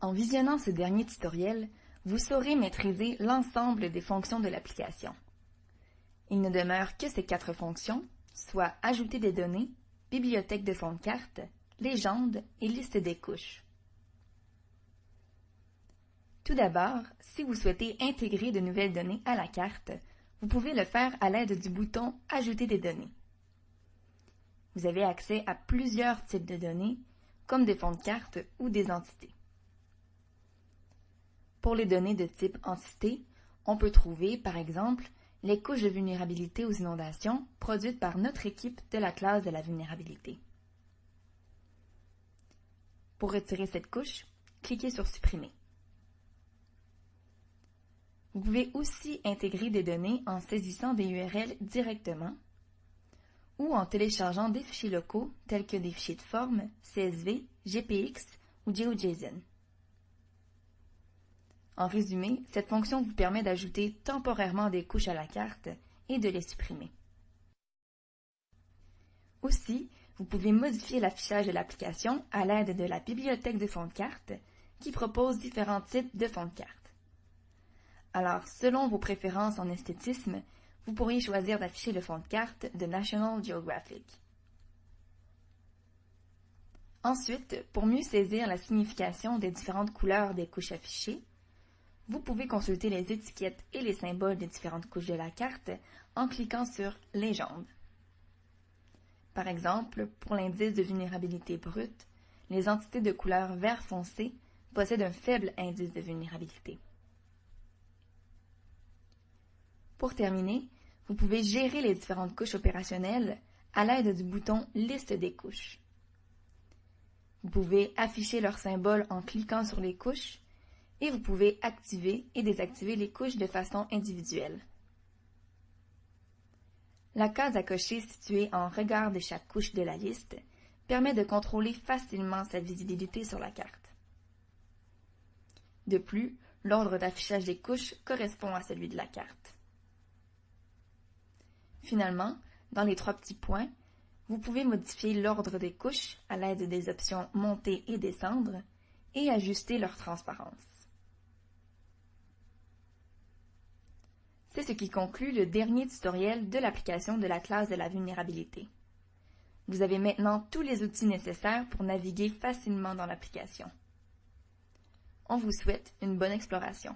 En visionnant ce dernier tutoriel, vous saurez maîtriser l'ensemble des fonctions de l'application. Il ne demeure que ces 4 fonctions, soit ajouter des données, bibliothèque de fonds de carte, légende et liste des couches. Tout d'abord, si vous souhaitez intégrer de nouvelles données à la carte, vous pouvez le faire à l'aide du bouton « Ajouter des données ». Vous avez accès à plusieurs types de données, comme des fonds de carte ou des entités. Pour les données de type entité, on peut trouver, par exemple, les couches de vulnérabilité aux inondations produites par notre équipe de la classe de la vulnérabilité. Pour retirer cette couche, cliquez sur « Supprimer ». Vous pouvez aussi intégrer des données en saisissant des URL directement ou en téléchargeant des fichiers locaux tels que des fichiers de forme, CSV, GPX ou GeoJSON. En résumé, cette fonction vous permet d'ajouter temporairement des couches à la carte et de les supprimer. Aussi, vous pouvez modifier l'affichage de l'application à l'aide de la bibliothèque de fonds de carte qui propose différents types de fonds de carte. Alors, selon vos préférences en esthétisme, vous pourriez choisir d'afficher le fond de carte de National Geographic. Ensuite, pour mieux saisir la signification des différentes couleurs des couches affichées, vous pouvez consulter les étiquettes et les symboles des différentes couches de la carte en cliquant sur « Légende ». Par exemple, pour l'indice de vulnérabilité brute, les entités de couleur vert foncé possèdent un faible indice de vulnérabilité. Pour terminer, vous pouvez gérer les différentes couches opérationnelles à l'aide du bouton « Liste des couches ». Vous pouvez afficher leurs symboles en cliquant sur les couches et vous pouvez activer et désactiver les couches de façon individuelle. La case à cocher située en regard de chaque couche de la liste permet de contrôler facilement sa visibilité sur la carte. De plus, l'ordre d'affichage des couches correspond à celui de la carte. Finalement, dans les 3 petits points, vous pouvez modifier l'ordre des couches à l'aide des options « Monter » et « Descendre » et ajuster leur transparence. C'est ce qui conclut le dernier tutoriel de l'application de la classe de la vulnérabilité. Vous avez maintenant tous les outils nécessaires pour naviguer facilement dans l'application. On vous souhaite une bonne exploration.